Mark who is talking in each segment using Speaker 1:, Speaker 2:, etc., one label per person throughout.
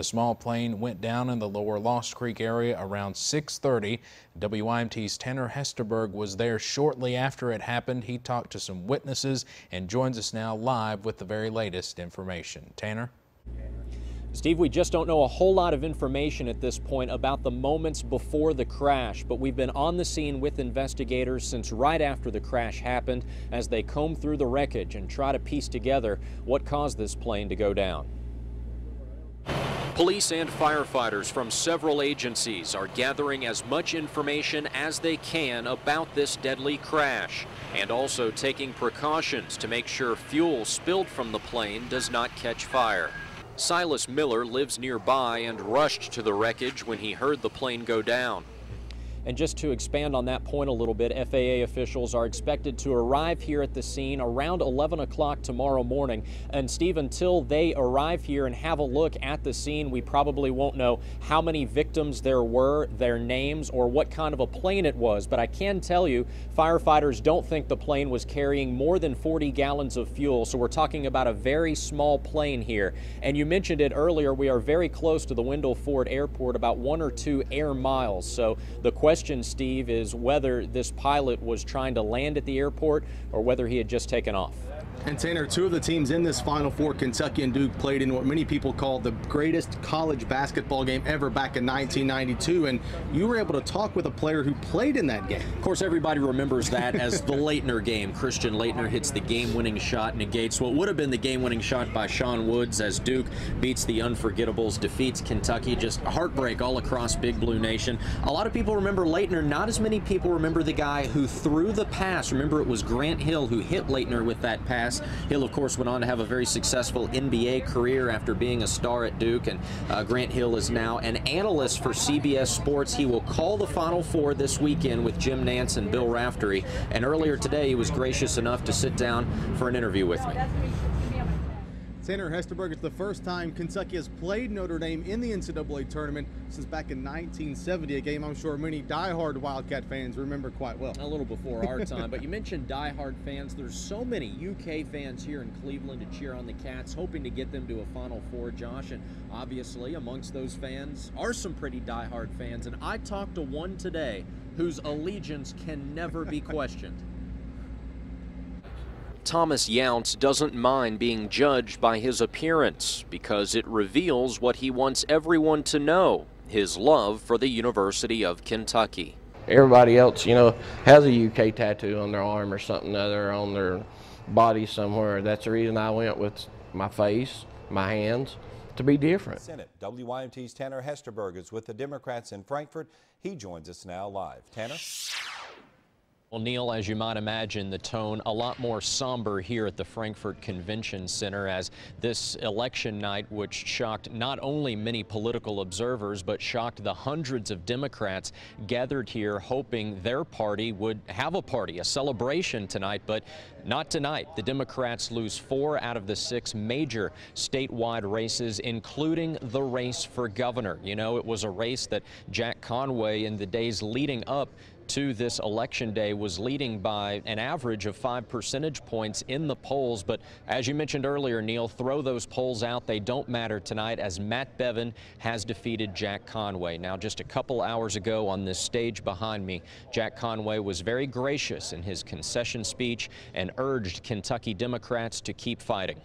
Speaker 1: The small plane went down in the lower Lost Creek area around 6:30. WYMT's Tanner Hesterberg was there shortly after it happened. He talked to some witnesses and joins us now live with the very latest information. Tanner?
Speaker 2: Steve, we just don't know a whole lot of information at this point about the moments before the crash, but we've been on the scene with investigators since right after the crash happened as they comb through the wreckage and try to piece together what caused this plane to go down. Police and firefighters from several agencies are gathering as much information as they can about this deadly crash and also taking precautions to make sure fuel spilled from the plane does not catch fire. Silas Miller lives nearby and rushed to the wreckage when he heard the plane go down. And just to expand on that point a little bit, FAA officials are expected to arrive here at the scene around 11 o'clock tomorrow morning. And Steve, until they arrive here and have a look at the scene, we probably won't know how many victims there were, their names, or what kind of a plane it was. But I can tell you, firefighters don't think the plane was carrying more than 40 gallons of fuel. So we're talking about a very small plane here. And you mentioned it earlier, we are very close to the Wendell Ford Airport, about 1 or 2 air miles. So the question, Steve, is whether this pilot was trying to land at the airport or whether he had just taken off.
Speaker 3: And Tanner, two of the teams in this Final Four, Kentucky and Duke, played in what many people call the greatest college basketball game ever back in 1992. And you were able to talk with a player who played in that game.
Speaker 2: Of course, everybody remembers that as the Laettner game. Christian Laettner hits the game-winning shot, negates what would have been the game-winning shot by Sean Woods as Duke beats the Unforgettables, defeats Kentucky. Just heartbreak all across Big Blue Nation. A lot of people remember Laettner. Not as many people remember the guy who threw the pass. Remember, it was Grant Hill who hit Laettner with that pass. Hill, of course, went on to have a very successful NBA career after being a star at Duke, and Grant Hill is now an analyst for CBS Sports. He will call the Final Four this weekend with Jim Nantz and Bill Raftery, and earlier today he was gracious enough to sit down for an interview with me.
Speaker 3: Tanner Hesterberg, it's the first time Kentucky has played Notre Dame in the NCAA tournament since back in 1970, a game I'm sure many diehard Wildcat fans remember quite well.
Speaker 2: A little before our time, but you mentioned diehard fans. There's so many UK fans here in Cleveland to cheer on the Cats, hoping to get them to a Final Four, Josh, and obviously amongst those fans are some pretty diehard fans, and I talked to one today whose allegiance can never be questioned. Thomas Younts doesn't mind being judged by his appearance because it reveals what he wants everyone to know, his love for the University of Kentucky.
Speaker 4: Everybody else, you know, has a UK tattoo on their arm or something other on their body somewhere. That's the reason I went with my face, my hands, to be different.
Speaker 5: Senate, WYMT's Tanner Hesterberg is with the Democrats in Frankfort. He joins us now live. Tanner?
Speaker 2: Well, Neil, as you might imagine, the tone a lot more somber here at the Frankfort Convention Center as this election night, which shocked not only many political observers, but shocked the hundreds of Democrats gathered here hoping their party would have a party, a celebration tonight, but not tonight. The Democrats lose 4 out of the 6 major statewide races, including the race for governor. You know, it was a race that Jack Conway in the days leading up to this election day was leading by an average of 5 percentage points in the polls. But as you mentioned earlier, Neil, throw those polls out. They don't matter tonight as Matt Bevin has defeated Jack Conway. Now, just a couple hours ago on this stage behind me, Jack Conway was very gracious in his concession speech and urged Kentucky Democrats to keep fighting.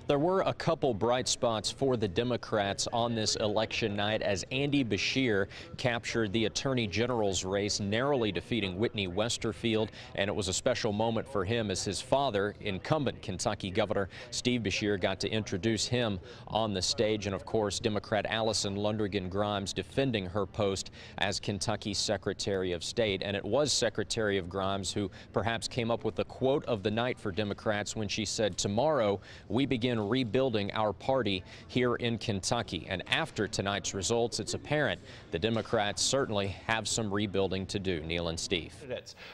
Speaker 2: There were a couple bright spots for the Democrats on this election night as Andy Beshear captured the Attorney General's race, narrowly defeating Whitney Westerfield, and it was a special moment for him as his father, incumbent Kentucky Governor Steve Beshear, got to introduce him on the stage, and of course Democrat Allison Lundergan Grimes defending her post as Kentucky's Secretary of State. And it was Secretary of Grimes who perhaps came up with the quote of the night for Democrats when she said, "Tomorrow we begin rebuilding our party here in Kentucky." And after tonight's results, it's apparent the Democrats certainly have some rebuilding to do. Neil and Steve.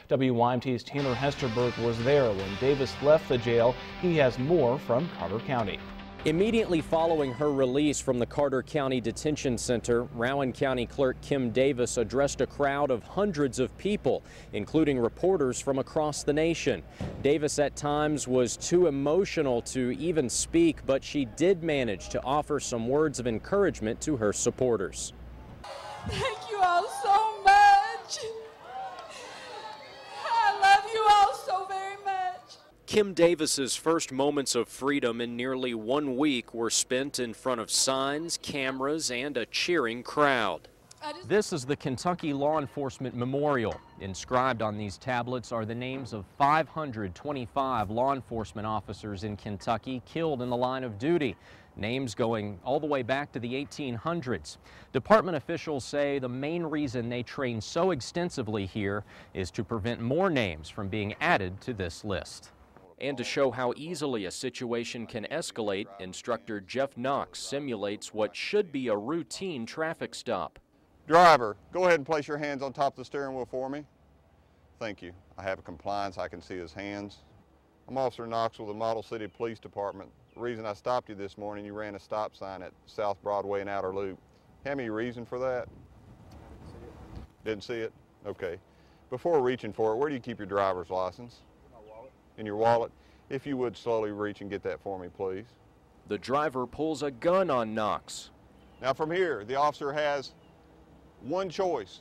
Speaker 6: WYMT's Tanner Hesterberg was there when Davis left the jail. He has more from Carter County.
Speaker 2: Immediately following her release from the Carter County Detention Center, Rowan County Clerk Kim Davis addressed a crowd of hundreds of people, including reporters from across the nation. Davis at times was too emotional to even speak, but she did manage to offer some words of encouragement to her supporters.
Speaker 7: Thank you all so much. I love you all so very much.
Speaker 2: Kim Davis's first moments of freedom in nearly 1 week were spent in front of signs, cameras, and a cheering crowd. This is the Kentucky Law Enforcement Memorial. Inscribed on these tablets are the names of 525 law enforcement officers in Kentucky killed in the line of duty, names going all the way back to the 1800s. Department officials say the main reason they train so extensively here is to prevent more names from being added to this list. And to show how easily a situation can escalate, instructor Jeff Knox simulates what should be a routine traffic stop.
Speaker 8: Driver, go ahead and place your hands on top of the steering wheel for me. Thank you. I have compliance. I can see his hands. I'm Officer Knox with the Model City Police Department. The reason I stopped you this morning, you ran a stop sign at South Broadway and Outer Loop. Have any reason for that? Didn't see it? Okay. Before reaching for it, where do you keep your driver's license? In your wallet. If you would slowly reach and get that for me, please.
Speaker 2: The driver pulls a gun on Knox.
Speaker 8: Now from here, the officer has one choice.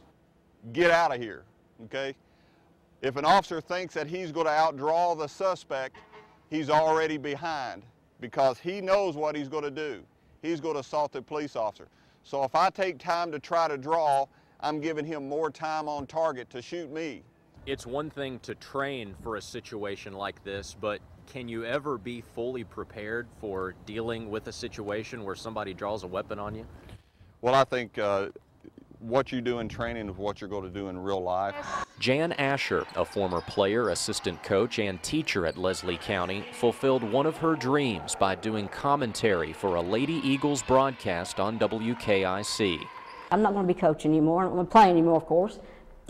Speaker 8: Get out of here, okay? If an officer thinks that he's going to outdraw the suspect, he's already behind because he knows what he's going to do. He's going to assault the police officer. So if I take time to try to draw, I'm giving him more time on target to shoot me.
Speaker 2: It's one thing to train for a situation like this, but can you ever be fully prepared for dealing with a situation where somebody draws a weapon on you?
Speaker 8: Well, I think what you do in training is what you're going to do in real life.
Speaker 2: Jan Asher, a former player, assistant coach, and teacher at Leslie County, fulfilled one of her dreams by doing commentary for a Lady Eagles broadcast on WKIC.
Speaker 9: I'm not going to be coaching anymore. I'm not going to play anymore, of course.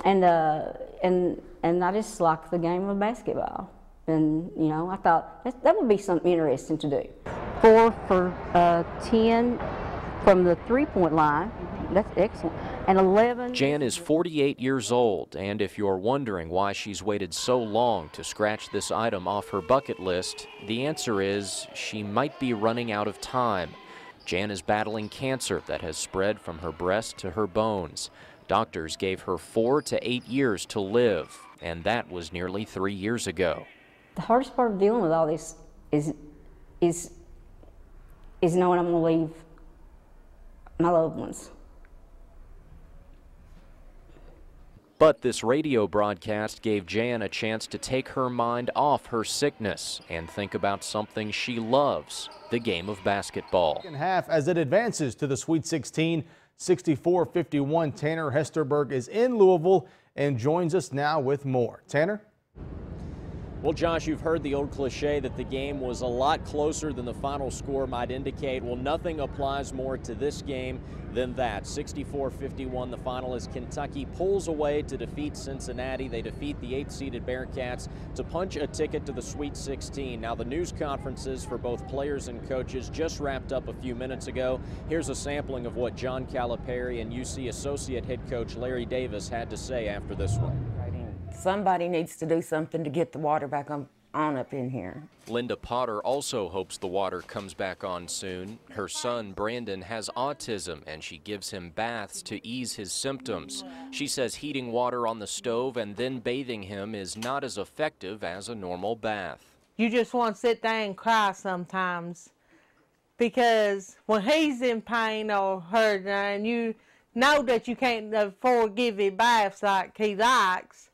Speaker 9: And I just liked the game of basketball. And, you know, I thought that would be something interesting to do. 4 for 10 from the three-point line. That's excellent. And 11.
Speaker 2: Jan is 48 years old, and if you're wondering why she's waited so long to scratch this item off her bucket list, the answer is she might be running out of time. Jan is battling cancer that has spread from her breast to her bones. Doctors gave her 4 to 8 years to live, and that was nearly 3 years ago.
Speaker 9: The hardest part of dealing with all this is knowing I'm going to leave my loved ones.
Speaker 2: But this radio broadcast gave Jan a chance to take her mind off her sickness and think about something she loves, the game of basketball.
Speaker 3: Second half as it advances to the Sweet 16. 64-51, Tanner Hesterberg is in Louisville and joins us now with more. Tanner?
Speaker 2: Well, Josh, you've heard the old cliche that the game was a lot closer than the final score might indicate. Well, nothing applies more to this game than that. 64-51, the final as Kentucky pulls away to defeat Cincinnati. They defeat the 8th-seeded Bearcats to punch a ticket to the Sweet 16. Now, the news conferences for both players and coaches just wrapped up a few minutes ago. Here's a sampling of what John Calipari and UC Associate Head Coach Larry Davis had to say after this one.
Speaker 10: Somebody needs to do something to get the water back on up in here.
Speaker 2: Linda Potter also hopes the water comes back on soon. Her son, Brandon, has autism, and she gives him baths to ease his symptoms. She says heating water on the stove and then bathing him is not as effective as a normal bath.
Speaker 11: You just want to sit there and cry sometimes, because when he's in pain or hurt and you know that you can't afford to give him baths like he likes,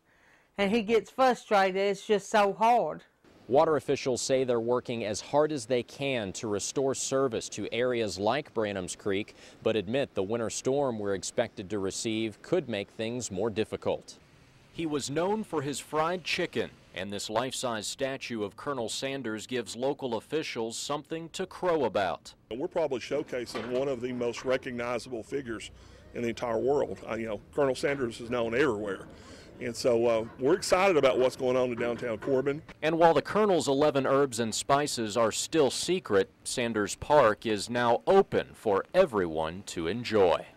Speaker 11: and he gets frustrated, it's just so hard.
Speaker 2: Water officials say they're working as hard as they can to restore service to areas like Branham's Creek, but admit the winter storm we're expected to receive could make things more difficult. He was known for his fried chicken, and this life-size statue of Colonel Sanders gives local officials something to crow about.
Speaker 12: We're probably showcasing one of the most recognizable figures in the entire world. You know, Colonel Sanders is known everywhere. And so we're excited about what's going on in downtown Corbin.
Speaker 2: And while the Colonel's 11 herbs and spices are still secret, Sanders Park is now open for everyone to enjoy.